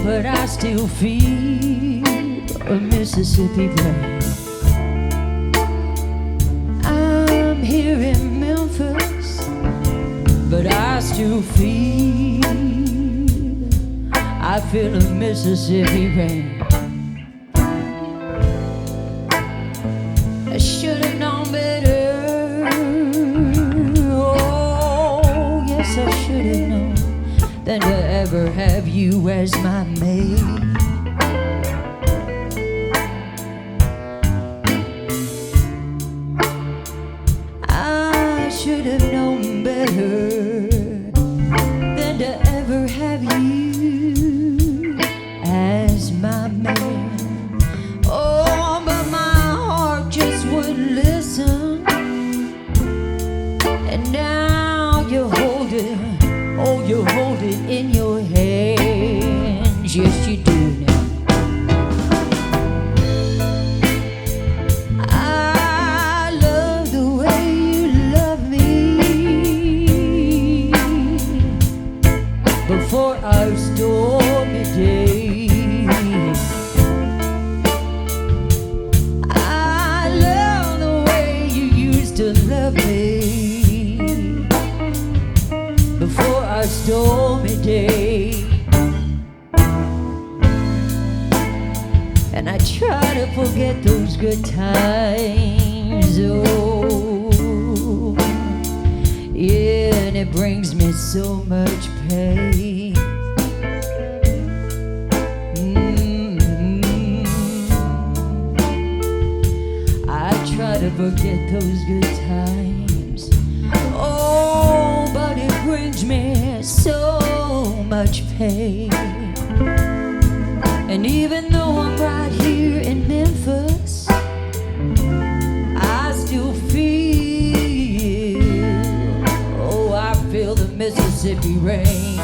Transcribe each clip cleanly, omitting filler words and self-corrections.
but I still feel a Mississippi rain. I'm here in Memphis, but I still feel a Mississippi rain. I should have known better. Oh, yes, I should have known than to ever have you as my maid. I should have known better than to ever have you as my man. Oh, but my heart just wouldn't listen. And now you hold it, oh, you hold it in your hands. Yes, you do now. I love the way you love me before our stormy days. I love the way you used to love me before our stormy day. And I try to forget those good times, oh, yeah, and it brings me so much pain. I try to forget those good times, oh, but it brings me so much pain. And even though I'm right here in Memphis, I still feel, oh, I feel the Mississippi rain.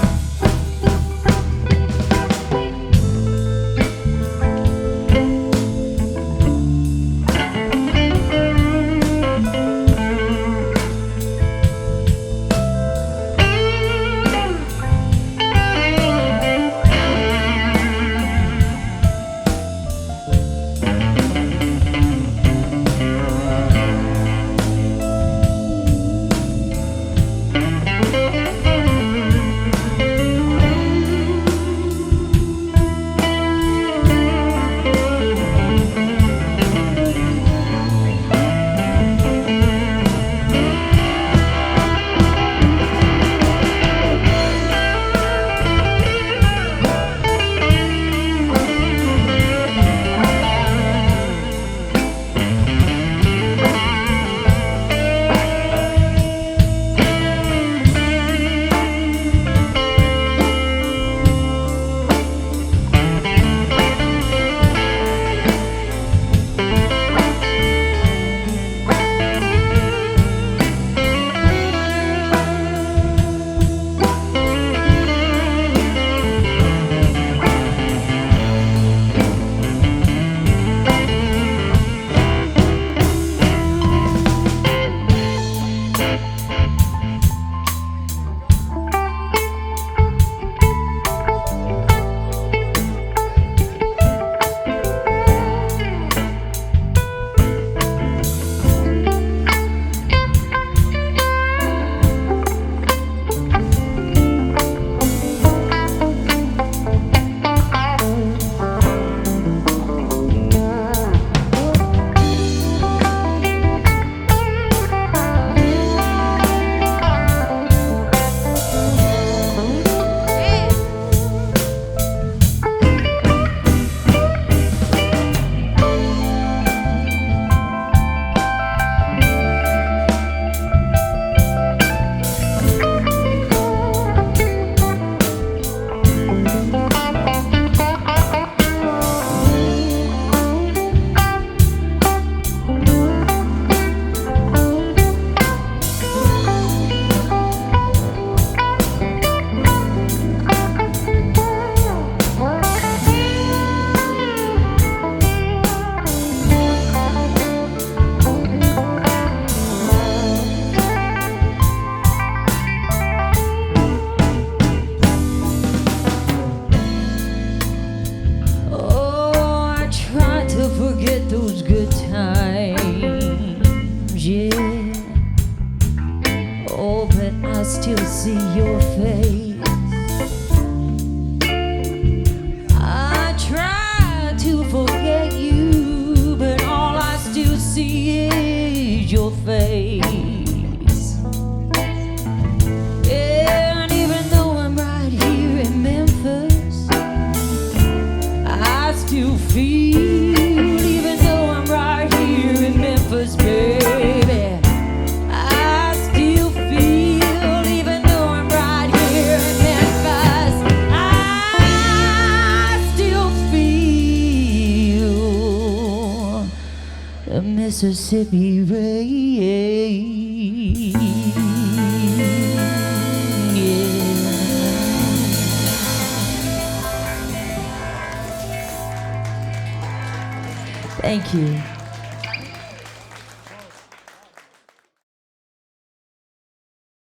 Mississippi rain. Yeah. Thank you.